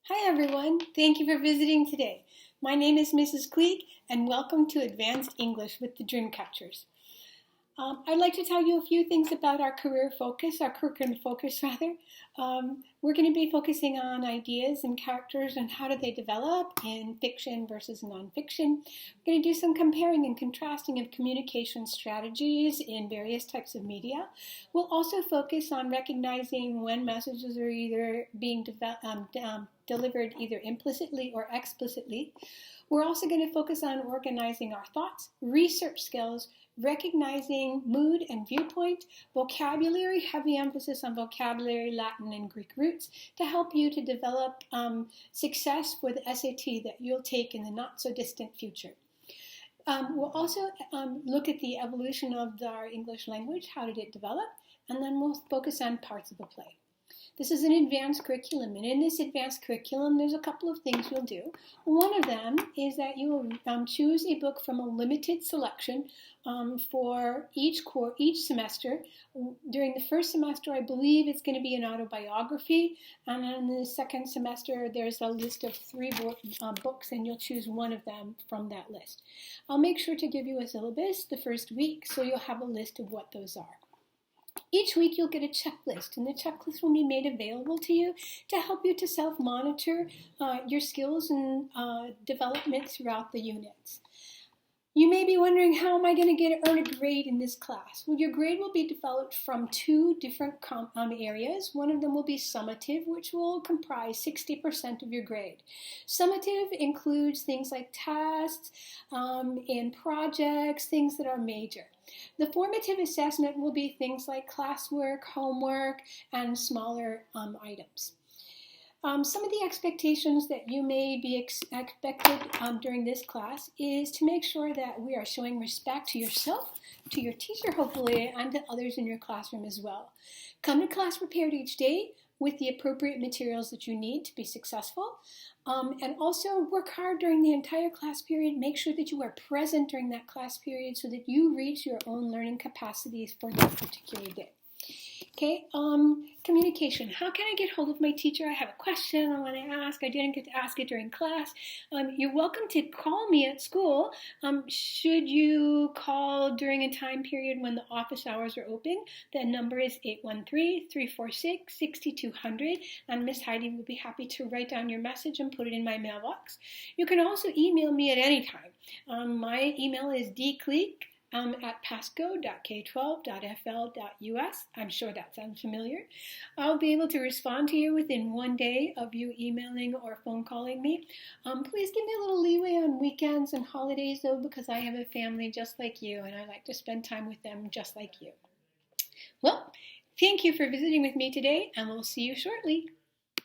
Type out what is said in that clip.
Hi everyone, thank you for visiting today. My name is Mrs. Cleek and welcome to Advanced English with the Dreamcatchers. I'd like to tell you a few things about our curriculum focus rather. We're going to be focusing on ideas and characters and how do they develop in fiction versus nonfiction. We're going to do some comparing and contrasting of communication strategies in various types of media. We'll also focus on recognizing when messages are either being delivered either implicitly or explicitly. We're also going to focus on organizing our thoughts, research skills, recognizing mood and viewpoint, vocabulary, heavy emphasis on vocabulary, Latin and Greek roots, to help you to develop success for the SAT that you'll take in the not so distant future. We'll also look at the evolution of our English language, how did it develop, and then we'll focus on parts of the play. This is an advanced curriculum, and in this advanced curriculum, there's a couple of things you'll do. One of them is that you will choose a book from a limited selection for each semester. During the first semester, I believe it's going to be an autobiography, and in the second semester, there's a list of 3 books, and you'll choose one of them from that list. I'll make sure to give you a syllabus the first week, so you'll have a list of what those are. Each week you'll get a checklist, and the checklist will be made available to you to help you to self-monitor your skills and development throughout the units. You may be wondering, how am I going to earn a grade in this class? Well, your grade will be developed from 2 different areas. One of them will be summative, which will comprise 60% of your grade. Summative includes things like tests and projects, things that are major. The formative assessment will be things like classwork, homework, and smaller items. Some of the expectations that you may be expected during this class is to make sure that we are showing respect to yourself, to your teacher hopefully, and to others in your classroom as well. Come to class prepared each day with the appropriate materials that you need to be successful. And also work hard during the entire class period. Make sure that you are present during that class period so that you reach your own learning capacities for that particular day. Okay, communication. How can I get hold of my teacher? I have a question I want to ask. I didn't get to ask it during class. You're welcome to call me at school. Should you call during a time period when the office hours are open, the number is 813-346-6200, and Miss Heidi will be happy to write down your message and put it in my mailbox. You can also email me at any time. My email is dcleek at pasco.k12.fl.us. I'm sure that sounds familiar. I'll be able to respond to you within 1 day of you emailing or phone calling me. Please give me a little leeway on weekends and holidays though, because I have a family just like you and I like to spend time with them just like you. Well, thank you for visiting with me today, and we'll see you shortly.